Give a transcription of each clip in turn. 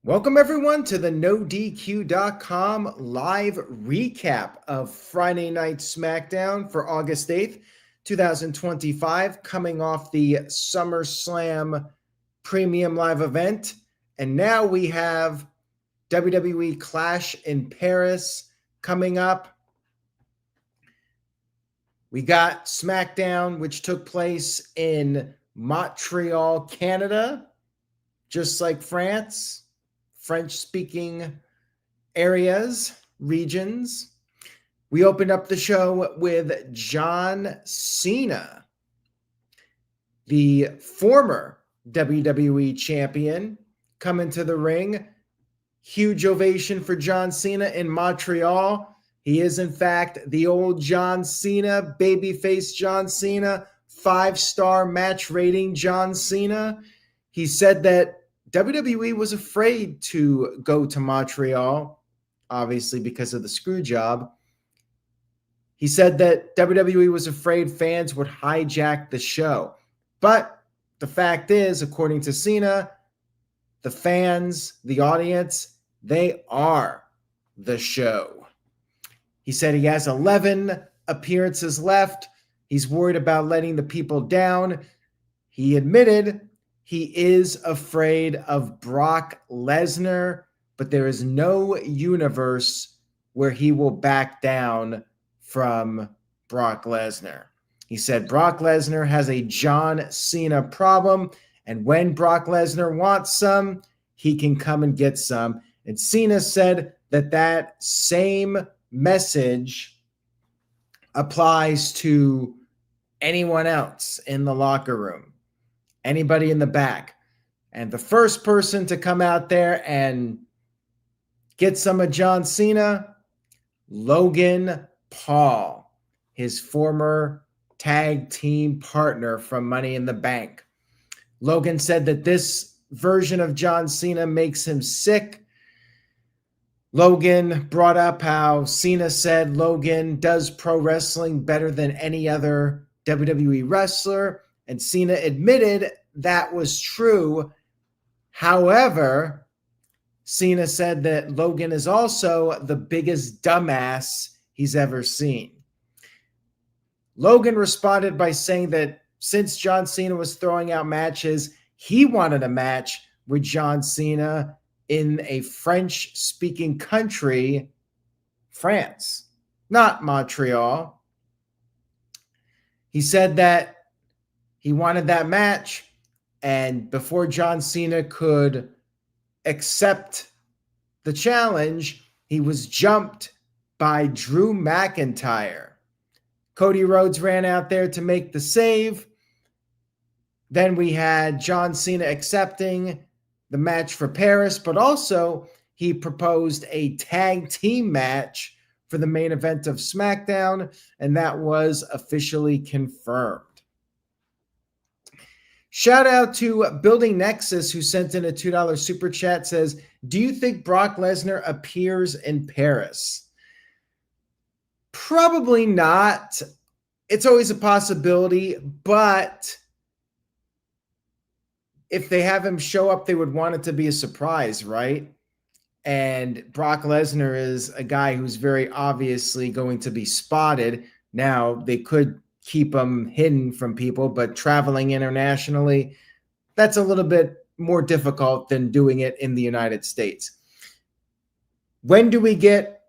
Welcome, everyone, to the NoDQ.com live recap of Friday Night SmackDown for August 8th, 2025, coming off the SummerSlam premium live event. And now we have WWE Clash in Paris coming up. We got SmackDown, which took place in Montreal, Canada, just like France. French-speaking areas, regions. We opened up the show with John Cena, the former WWE champion, coming to the ring. Huge ovation for John Cena in Montreal. He is, in fact, the old John Cena, babyface John Cena, 5-star match rating John Cena. He said that WWE was afraid to go to Montreal, obviously because of the screw job. He said that WWE was afraid fans would hijack the show. But the fact is, according to Cena, the fans, the audience, they are the show. He said he has 11 appearances left. He's worried about letting the people down. He admitted he is afraid of Brock Lesnar, but there is no universe where he will back down from Brock Lesnar. He said Brock Lesnar has a John Cena problem, and when Brock Lesnar wants some, he can come and get some. And Cena said that same message applies to anyone else in the locker room. Anybody in the back. And the first person to come out there and get some of John Cena, Logan Paul, his former tag team partner from Money in the Bank. Logan said that this version of John Cena makes him sick. Logan brought up how Cena said Logan does pro wrestling better than any other WWE wrestler. And Cena admitted that was true. However, Cena said that Logan is also the biggest dumbass he's ever seen. Logan responded by saying that since John Cena was throwing out matches, he wanted a match with John Cena in a French-speaking country, France, not Montreal. He said that he wanted that match, and before John Cena could accept the challenge, he was jumped by Drew McIntyre. Cody Rhodes ran out there to make the save. Then we had John Cena accepting the match for Paris, but also he proposed a tag team match for the main event of SmackDown, and that was officially confirmed. Shout out to Building Nexus, who sent in a $2 super chat, says, do you think Brock Lesnar appears in Paris? Probably not. It's always a possibility, but if they have him show up, they would want it to be a surprise, right? And Brock Lesnar is a guy who's very obviously going to be spotted. Now, they could keep him hidden from people, but traveling internationally, that's a little bit more difficult than doing it in the United States. When do we get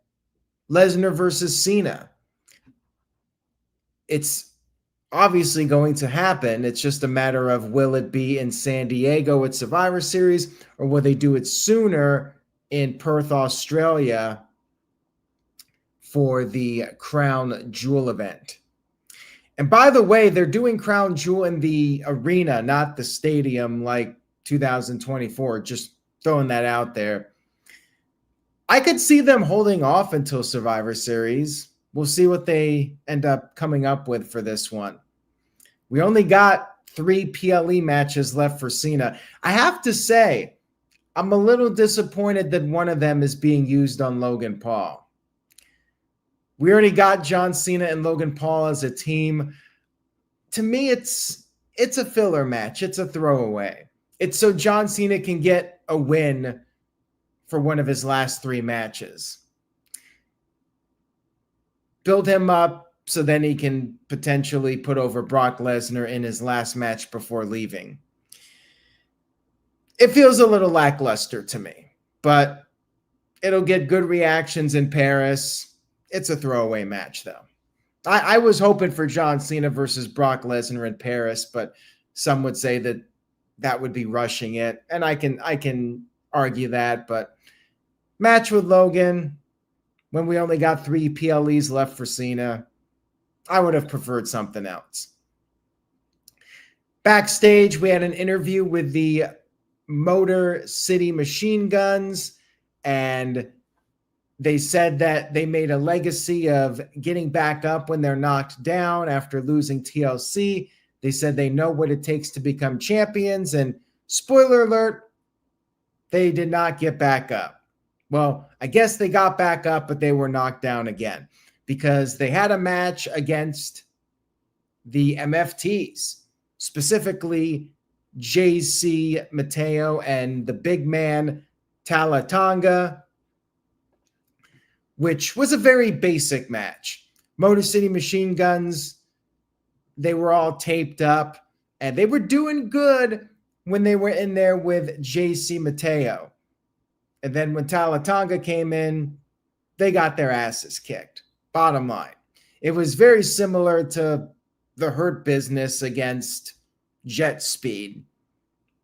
Lesnar versus Cena? It's obviously going to happen. It's just a matter of, will it be in San Diego at Survivor Series, or will they do it sooner in Perth, Australia for the Crown Jewel event? And by the way, they're doing Crown Jewel in the arena, not the stadium like 2024. Just throwing that out there. I could see them holding off until Survivor Series. We'll see what they end up coming up with for this one. We only got 3 PLE matches left for Cena. I have to say, I'm a little disappointed that one of them is being used on Logan Paul. We already got John Cena and Logan Paul as a team. To me, it's a filler match. It's a throwaway. It's so John Cena can get a win for one of his last 3 matches. Build him up so then he can potentially put over Brock Lesnar in his last match before leaving. It feels a little lackluster to me, but it'll get good reactions in Paris. It's a throwaway match, though. I was hoping for John Cena versus Brock Lesnar in Paris, but some would say that would be rushing it, and I can argue that. But match with Logan, when we only got 3 PLEs left for Cena, I would have preferred something else. Backstage, we had an interview with the Motor City Machine Guns, and they said that they made a legacy of getting back up when they're knocked down after losing TLC. They said they know what it takes to become champions, and spoiler alert, they did not get back up. Well, I guess they got back up, but they were knocked down again because they had a match against the MFTs, specifically JC Mateo and the big man Talla Tonga, which was a very basic match. Motor City Machine Guns, they were all taped up, and they were doing good when they were in there with JC Mateo. And then when Talla Tonga came in, they got their asses kicked. Bottom line. It was very similar to the Hurt Business against Jet Speed.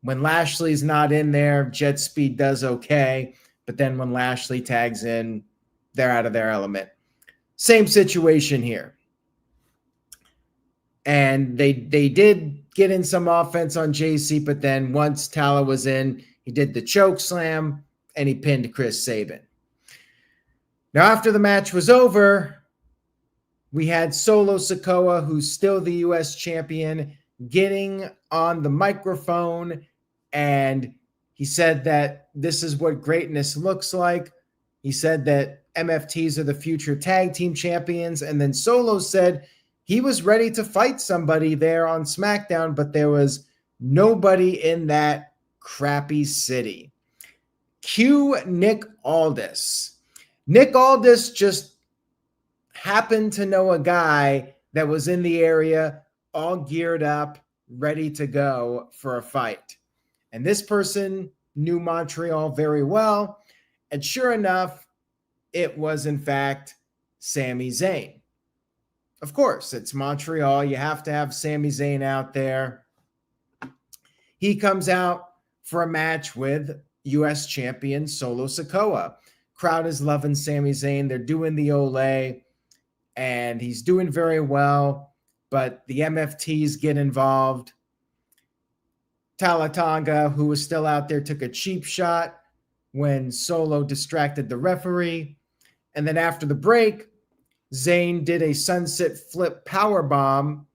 When Lashley's not in there, Jet Speed does okay. But then when Lashley tags in, they're out of their element. Same situation here. And they did get in some offense on JC, but then once Talla was in, he did the choke slam and he pinned Chris Sabin. Now, after the match was over, we had Solo Sakoa, who's still the U.S. champion, getting on the microphone, and he said that this is what greatness looks like. He said that MFTs are the future tag team champions, and then Solo said he was ready to fight somebody there on SmackDown, but there was nobody in that crappy city. Cue Nick Aldis. Nick Aldis just happened to know a guy that was in the area, all geared up, ready to go for a fight. And this person knew Montreal very well. And sure enough, it was in fact Sami Zayn. Of course, it's Montreal. You have to have Sami Zayn out there. He comes out for a match with U.S. champion Solo Sikoa. Crowd is loving Sami Zayn. They're doing the Olay, and he's doing very well, but the MFTs get involved. Talla Tonga, who was still out there, took a cheap shot when Solo distracted the referee. And then after the break, Zayn did a sunset flip powerbomb.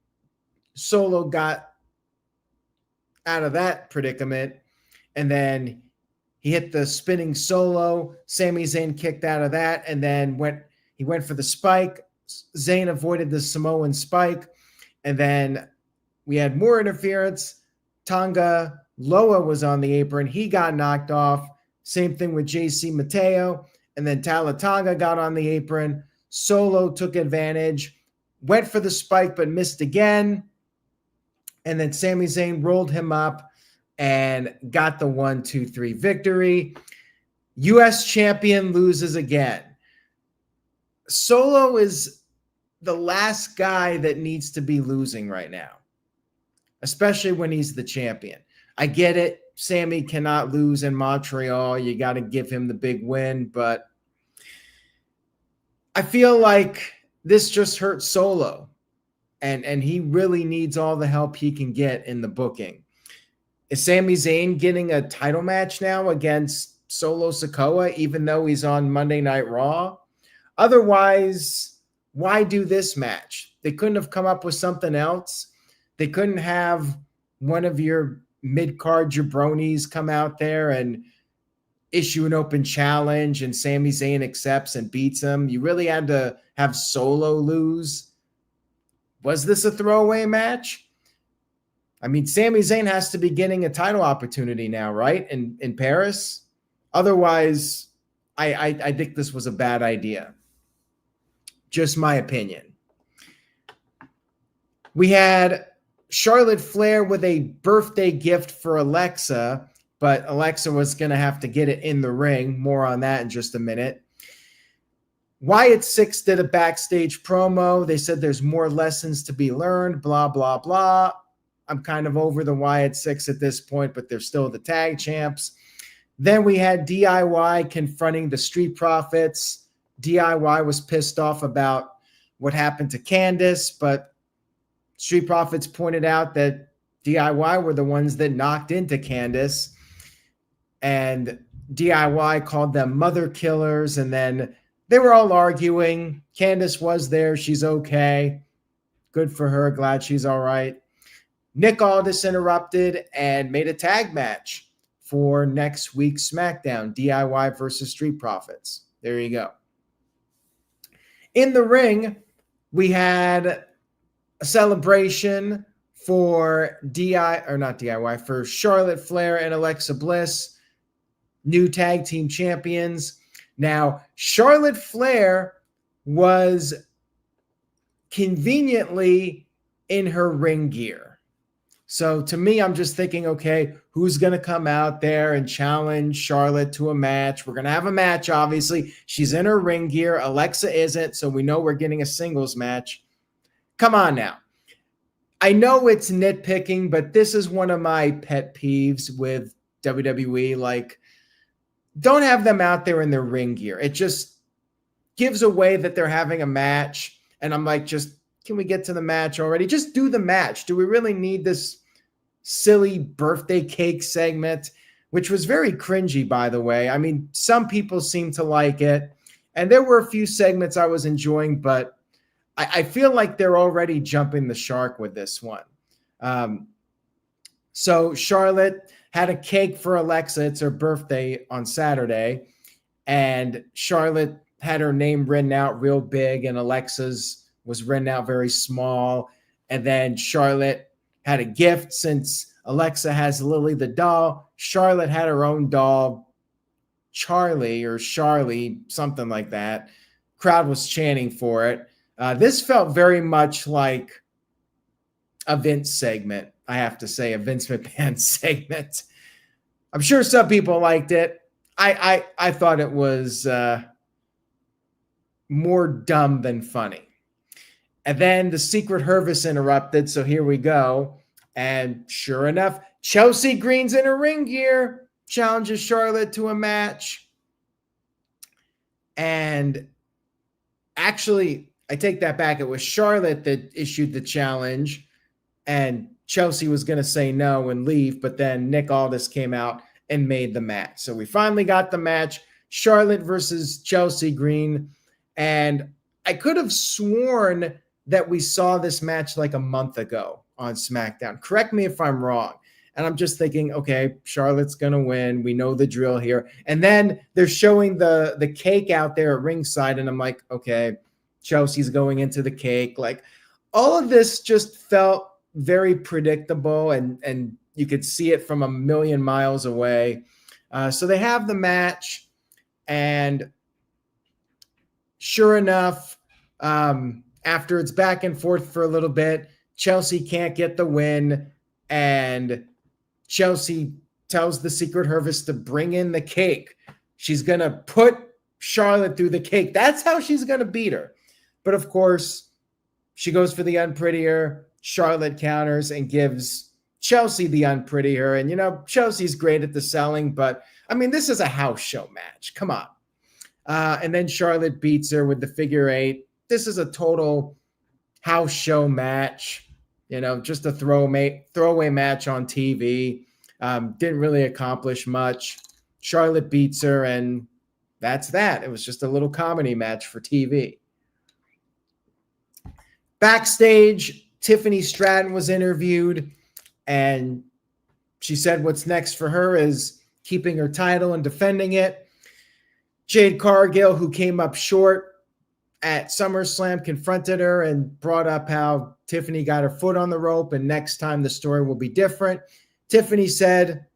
Solo got out of that predicament, and then he hit the spinning solo. Sami Zayn kicked out of that, and then he went for the spike. Zayn avoided the Samoan spike, and then we had more interference. Tonga Loa was on the apron. He got knocked off. Same thing with JC Mateo, and then Talla Tonga got on the apron. Solo took advantage, went for the spike, but missed again. And then Sami Zayn rolled him up and got the 1-2-3 victory. U.S. champion loses again. Solo is the last guy that needs to be losing right now, especially when he's the champion. I get it. Sami cannot lose in Montreal. You got to give him the big win, but I feel like this just hurts Solo, and he really needs all the help he can get in the booking. Is Sami Zayn getting a title match now against Solo Sikoa, even though he's on Monday Night Raw? Otherwise, why do this match? They couldn't have come up with something else. They couldn't have one of your mid-card jabronis come out there and issue an open challenge and Sami Zayn accepts and beats him. You really had to have Solo lose. Was this a throwaway match? I mean, Sami Zayn has to be getting a title opportunity now, right? In Paris. Otherwise, I think this was a bad idea. Just my opinion. We had Charlotte Flair with a birthday gift for Alexa, but Alexa was going to have to get it in the ring. More on that in just a minute. Wyatt Six did a backstage promo. They said there's more lessons to be learned, blah, blah, blah. I'm kind of over the Wyatt Six at this point, but they're still the tag champs. Then we had DIY confronting the Street Profits. DIY was pissed off about what happened to Candice, but Street Profits pointed out that DIY were the ones that knocked into Candice, and DIY called them mother killers, and then they were all arguing. Candice was there. She's okay. Good for her. Glad she's all right. Nick Aldis interrupted and made a tag match for next week's SmackDown, DIY versus Street Profits. There you go. In the ring, we had a celebration for for Charlotte Flair and Alexa Bliss, new tag team champions. Now, Charlotte Flair was conveniently in her ring gear. So to me, I'm just thinking, okay, who's going to come out there and challenge Charlotte to a match? We're going to have a match, obviously. She's in her ring gear. Alexa isn't, so we know we're getting a singles match. Come on now. I know it's nitpicking, but this is one of my pet peeves with WWE. Like, don't have them out there in their ring gear. It just gives away that they're having a match. And I'm like, can we get to the match already? Just do the match. Do we really need this silly birthday cake segment, which was very cringy, by the way? I mean, some people seem to like it. And there were a few segments I was enjoying, but I feel like they're already jumping the shark with this one. So Charlotte had a cake for Alexa. It's her birthday on Saturday. And Charlotte had her name written out real big, and Alexa's was written out very small. And then Charlotte had a gift. Since Alexa has Lily the doll, Charlotte had her own doll, Charlie, something like that. Crowd was chanting for it. This felt very much like a Vince segment, I have to say, a Vince McMahon segment. I'm sure some people liked it. I thought it was more dumb than funny. And then the Secret Hervis interrupted, so here we go. And sure enough, Chelsea Green's in her ring gear, challenges Charlotte to a match. And actually, I take that back. It was Charlotte that issued the challenge, and Chelsea was going to say no and leave, but then Nick Aldis came out and made the match. So we finally got the match, Charlotte versus Chelsea Green. And I could have sworn that we saw this match like a month ago on SmackDown. Correct me if I'm wrong. And I'm just thinking, okay, Charlotte's going to win. We know the drill here. And then they're showing the cake out there at ringside, and I'm like, okay, Chelsea's going into the cake. Like, all of this just felt very predictable, and you could see it from a million miles away. So they have the match, and sure enough, after it's back and forth for a little bit, Chelsea can't get the win, and Chelsea tells the Secret Hervis to bring in the cake. She's going to put Charlotte through the cake. That's how she's going to beat her. But of course, she goes for the unprettier. Charlotte counters and gives Chelsea the unprettier. And, you know, Chelsea's great at the selling, but, I mean, this is a house show match. Come on. And then Charlotte beats her with the figure eight. This is a total house show match. You know, just a throwaway match on TV. Didn't really accomplish much. Charlotte beats her, and that's that. It was just a little comedy match for TV. Backstage, Tiffany Stratton was interviewed, and she said what's next for her is keeping her title and defending it. Jade Cargill, who came up short at SummerSlam, confronted her and brought up how Tiffany got her foot on the rope, and next time the story will be different. Tiffany said,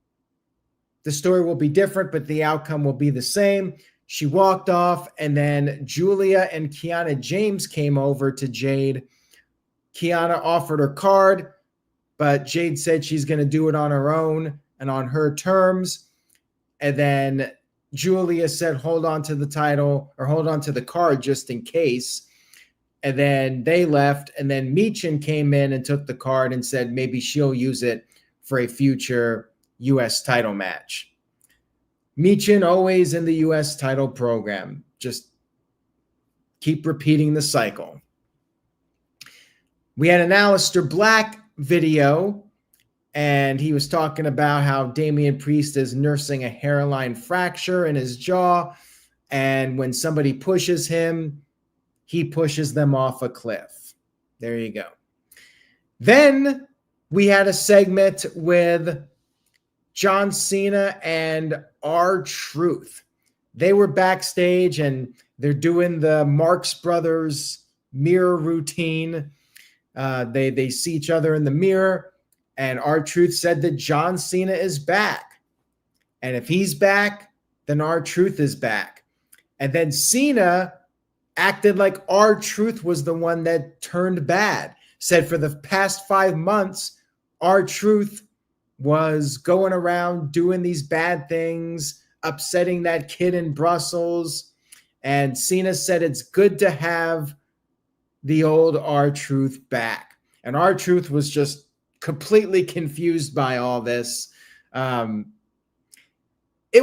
the story will be different, but the outcome will be the same. She walked off, and then Julia and Kiana James came over to Jade. Kiana offered her card, but Jade said she's going to do it on her own and on her terms. And then Julia said, hold on to the title or hold on to the card just in case. And then they left. And then Michin came in and took the card and said maybe she'll use it for a future U.S. title match. Michin always in the U.S. title program. Just keep repeating the cycle. We had an Aleister Black video, and he was talking about how Damian Priest is nursing a hairline fracture in his jaw, and when somebody pushes him, he pushes them off a cliff. There you go. Then we had a segment with John Cena and R-Truth. They were backstage, and they're doing the Marx Brothers mirror routine. They see each other in the mirror, and R-Truth said that John Cena is back. And if he's back, then R-Truth is back. And then Cena acted like R-Truth was the one that turned bad. Said for the past 5 months, R-Truth was going around doing these bad things, upsetting that kid in Brussels. And Cena said it's good to have the old R-Truth back. And R-Truth was just completely confused by all this. It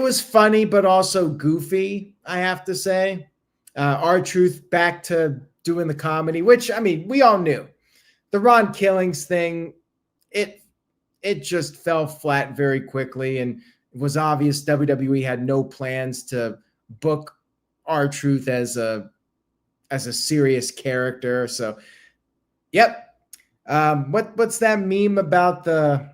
was funny, but also goofy, I have to say. R-Truth back to doing the comedy, which, I mean, we all knew. The Ron Killings thing, it just fell flat very quickly, and it was obvious WWE had no plans to book R-Truth as a serious character. So, yep. What's that meme about the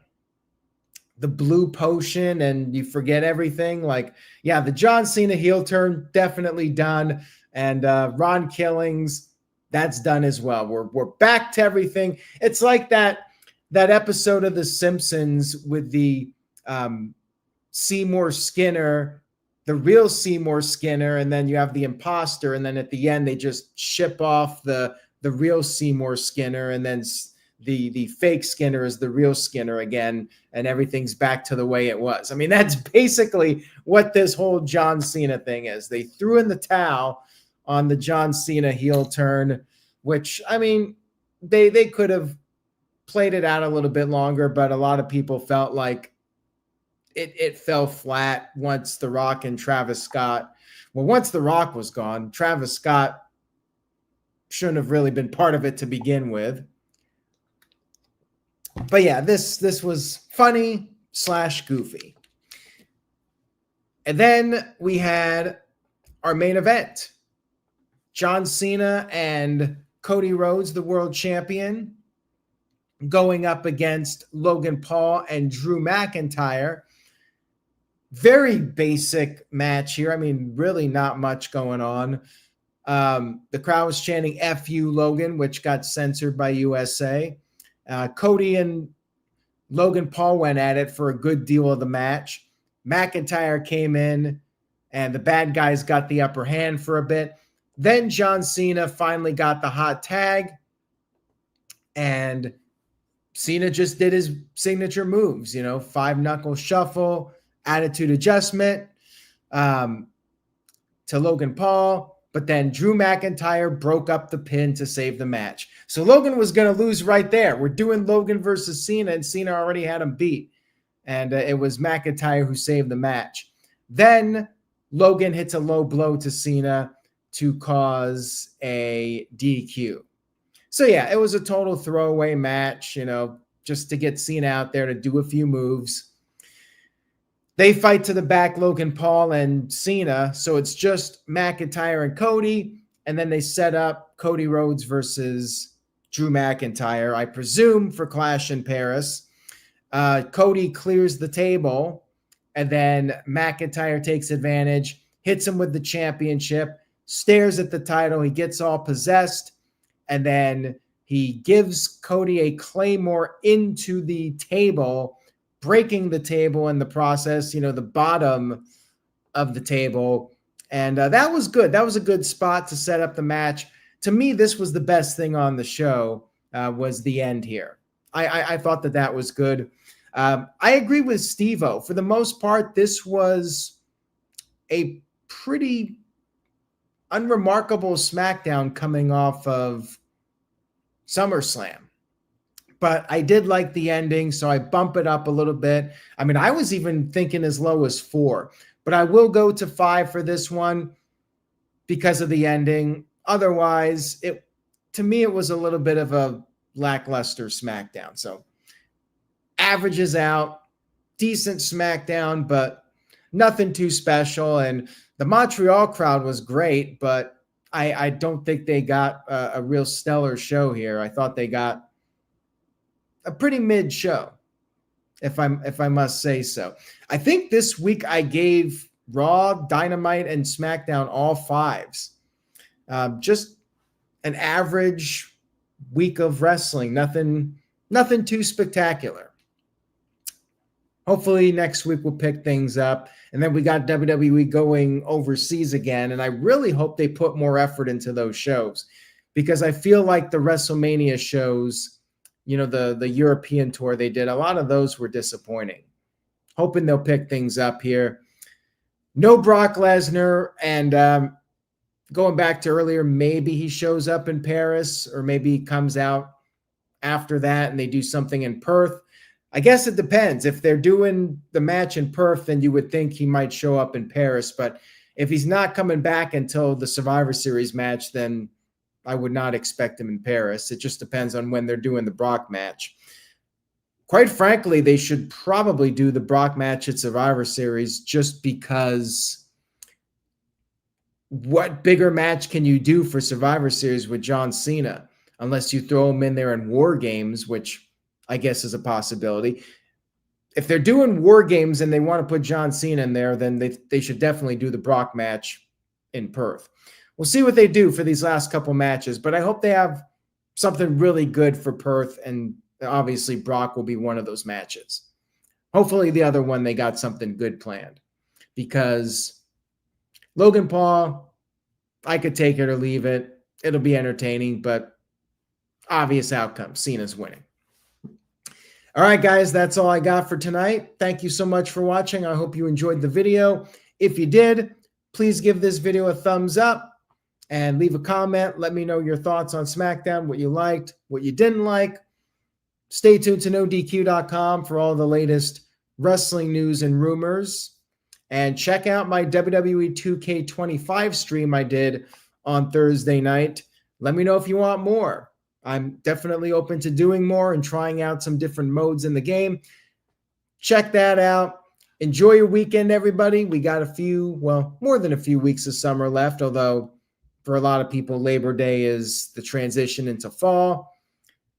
blue potion and you forget everything? Like, yeah, the John Cena heel turn definitely done, and Ron Killings, that's done as well. We're back to everything. It's like that episode of The Simpsons with the Seymour Skinner, the real Seymour Skinner, and then you have the imposter, and then at the end they just ship off the real Seymour Skinner, and then the fake Skinner is the real Skinner again, and everything's back to the way it was. I mean, that's basically what this whole John Cena thing is. They threw in the towel on the John Cena heel turn, which, I mean, they could have played it out a little bit longer, but a lot of people felt like it fell flat once The Rock and Travis Scott. Well, once The Rock was gone, Travis Scott shouldn't have really been part of it to begin with. But yeah, this was funny / goofy. And then we had our main event. John Cena and Cody Rhodes, the world champion, going up against Logan Paul and Drew McIntyre. Very basic match here. I mean, really not much going on. The crowd was chanting F you, Logan, which got censored by USA. Cody and Logan Paul went at it for a good deal of the match. McIntyre came in, and the bad guys got the upper hand for a bit. Then John Cena finally got the hot tag, and Cena just did his signature moves, 5-knuckle shuffle, attitude adjustment to Logan Paul. But then Drew McIntyre broke up the pin to save the match. So Logan was going to lose right there. We're doing Logan versus Cena, and Cena already had him beat. And it was McIntyre who saved the match. Then Logan hits a low blow to Cena to cause a DQ. So yeah, it was a total throwaway match, just to get Cena out there to do a few moves. They fight to the back, Logan Paul and Cena. So it's just McIntyre and Cody. And then they set up Cody Rhodes versus Drew McIntyre, I presume, for Clash in Paris. Cody clears the table. And then McIntyre takes advantage, hits him with the championship, stares at the title. He gets all possessed. And then he gives Cody a claymore into the table breaking the table in the process, the bottom of the table. And that was good. That was a good spot to set up the match. To me, this was the best thing on the show, was the end here. I thought that was good. I agree with Steve-O. For the most part, this was a pretty unremarkable SmackDown coming off of SummerSlam. But I did like the ending, so I bump it up a little bit. I mean, I was even thinking as low as 4, but I will go to 5 for this one because of the ending. Otherwise, to me, it was a little bit of a lackluster SmackDown. So averages out, decent SmackDown, but nothing too special. And the Montreal crowd was great, but I don't think they got a real stellar show here. I thought they got a pretty mid show, if I must say so. I think this week I gave Raw, Dynamite, and SmackDown all 5s. Just an average week of wrestling. Nothing too spectacular. Hopefully next week we'll pick things up. And then we got WWE going overseas again. And I really hope they put more effort into those shows, because I feel like the WrestleMania shows, the European tour they did, a lot of those were disappointing. Hoping they'll pick things up here. No Brock Lesnar. And going back to earlier, maybe he shows up in Paris, or maybe he comes out after that and they do something in Perth. I guess it depends. If they're doing the match in Perth, then you would think he might show up in Paris. But if he's not coming back until the Survivor Series match, then I would not expect him in Paris. It just depends on when they're doing the Brock match. Quite frankly, they should probably do the Brock match at Survivor Series, just because what bigger match can you do for Survivor Series with John Cena? Unless you throw him in there in War Games, which I guess is a possibility. If they're doing War Games and they want to put John Cena in there, then they should definitely do the Brock match in Perth. We'll see what they do for these last couple matches, but I hope they have something really good for Perth, and obviously Brock will be one of those matches. Hopefully the other one, they got something good planned, because Logan Paul, I could take it or leave it. It'll be entertaining, but obvious outcome, Cena's winning. All right, guys, that's all I got for tonight. Thank you so much for watching. I hope you enjoyed the video. If you did, please give this video a thumbs up and leave a comment. Let me know your thoughts on SmackDown, what you liked, what you didn't like. Stay tuned to NoDQ.com for all the latest wrestling news and rumors. And check out my WWE 2K25 stream I did on Thursday night. Let me know if you want more. I'm definitely open to doing more and trying out some different modes in the game. Check that out. Enjoy your weekend, everybody. We got more than a few weeks of summer left, although for a lot of people, Labor Day is the transition into fall,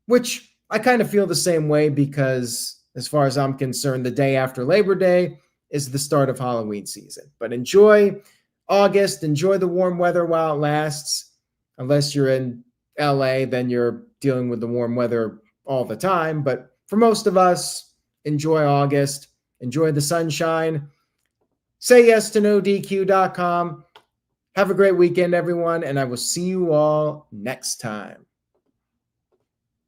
which I kind of feel the same way, because as far as I'm concerned, the day after Labor Day is the start of Halloween season. But enjoy August. Enjoy the warm weather while it lasts, unless you're in LA, then you're dealing with the warm weather all the time. But for most of us, enjoy August, enjoy the sunshine. Say yes to NoDQ.com. Have a great weekend, everyone, and I will see you all next time.